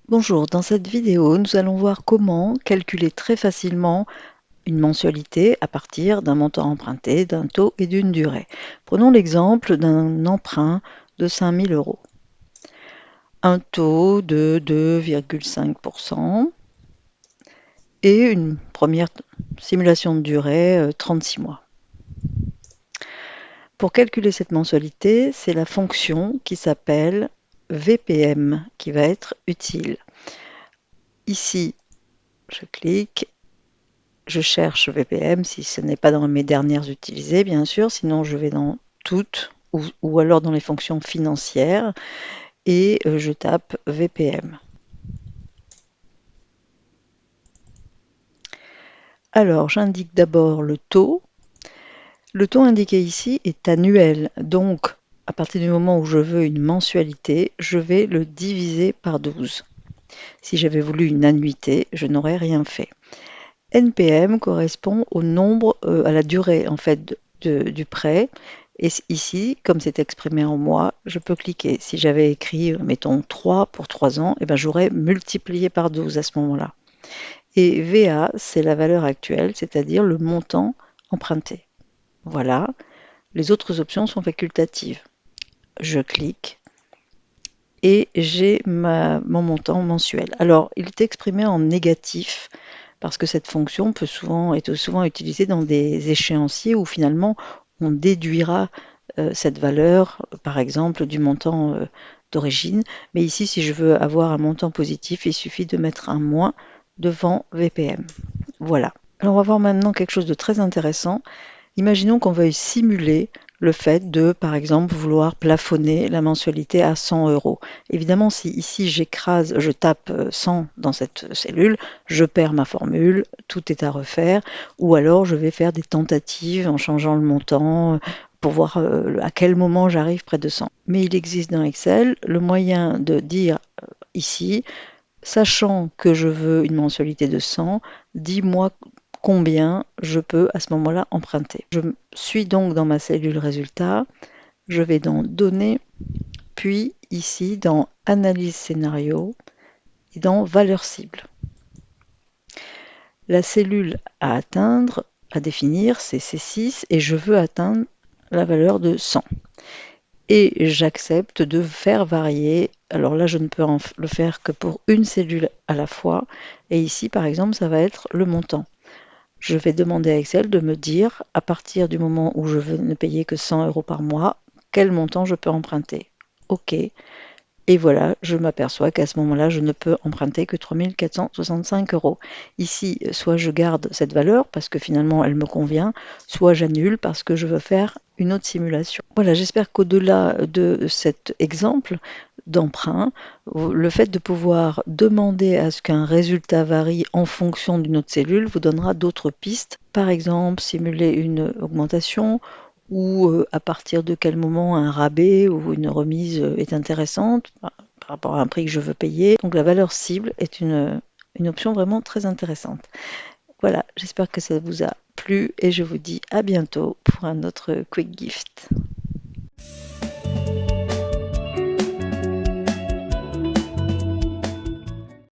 Bonjour, dans cette vidéo, nous allons voir comment calculer très facilement une mensualité à partir d'un montant emprunté, d'un taux et d'une durée. Prenons l'exemple d'un emprunt de 5 000 euros. Un taux de 2,5% et une première simulation de durée 36 mois. Pour calculer cette mensualité, c'est la fonction qui s'appelle VPM qui va être utile. Ici, je clique. Je cherche VPM si ce n'est pas dans mes dernières utilisées, bien sûr, sinon je vais dans toutes ou alors dans les fonctions financières et je tape VPM. Alors, j'indique d'abord le taux. Le taux indiqué ici est annuel, donc à partir du moment où je veux une mensualité, je vais le diviser par 12. Si j'avais voulu une annuité, je n'aurais rien fait. NPM correspond au nombre, à la durée en fait du prêt. Et ici, comme c'est exprimé en mois, je peux cliquer. Si j'avais écrit, mettons 3 pour 3 ans, eh ben, j'aurais multiplié par 12 à ce moment-là. Et VA, c'est la valeur actuelle, c'est-à-dire le montant emprunté. Voilà. Les autres options sont facultatives. Je clique et j'ai mon montant mensuel. Alors, il est exprimé en négatif parce que cette fonction est souvent utilisée dans des échéanciers où finalement on déduira cette valeur, par exemple, du montant d'origine. Mais ici, si je veux avoir un montant positif, il suffit de mettre un moins devant VPM. Voilà. Alors on va voir maintenant quelque chose de très intéressant. Imaginons qu'on veuille simuler le fait de, par exemple, vouloir plafonner la mensualité à 100 euros. Évidemment, si ici je tape 100 dans cette cellule, je perds ma formule, tout est à refaire, ou alors je vais faire des tentatives en changeant le montant pour voir à quel moment j'arrive près de 100. Mais il existe dans Excel le moyen de dire ici, sachant que je veux une mensualité de 100, dis-moi combien je peux à ce moment-là emprunter. Je suis donc dans ma cellule résultat, je vais dans données, puis ici dans analyse scénario et dans valeur cible. La cellule à atteindre, à définir, c'est C6 et je veux atteindre la valeur de 100. Et j'accepte de faire varier. Alors là, je ne peux le faire que pour une cellule à la fois. Et ici, par exemple, ça va être le montant. Je vais demander à Excel de me dire, à partir du moment où je veux ne payer que 100 euros par mois, quel montant je peux emprunter. OK. Et voilà, je m'aperçois qu'à ce moment-là, je ne peux emprunter que 3 465 euros. Ici, soit je garde cette valeur parce que finalement elle me convient, soit j'annule parce que je veux faire une autre simulation. Voilà, j'espère qu'au-delà de cet exemple d'emprunt, le fait de pouvoir demander à ce qu'un résultat varie en fonction d'une autre cellule vous donnera d'autres pistes. Par exemple, simuler une augmentation ou à partir de quel moment un rabais ou une remise est intéressante par rapport à un prix que je veux payer. Donc la valeur cible est une option vraiment très intéressante. Voilà, j'espère que ça vous a plu et je vous dis à bientôt pour un autre Quick Gift.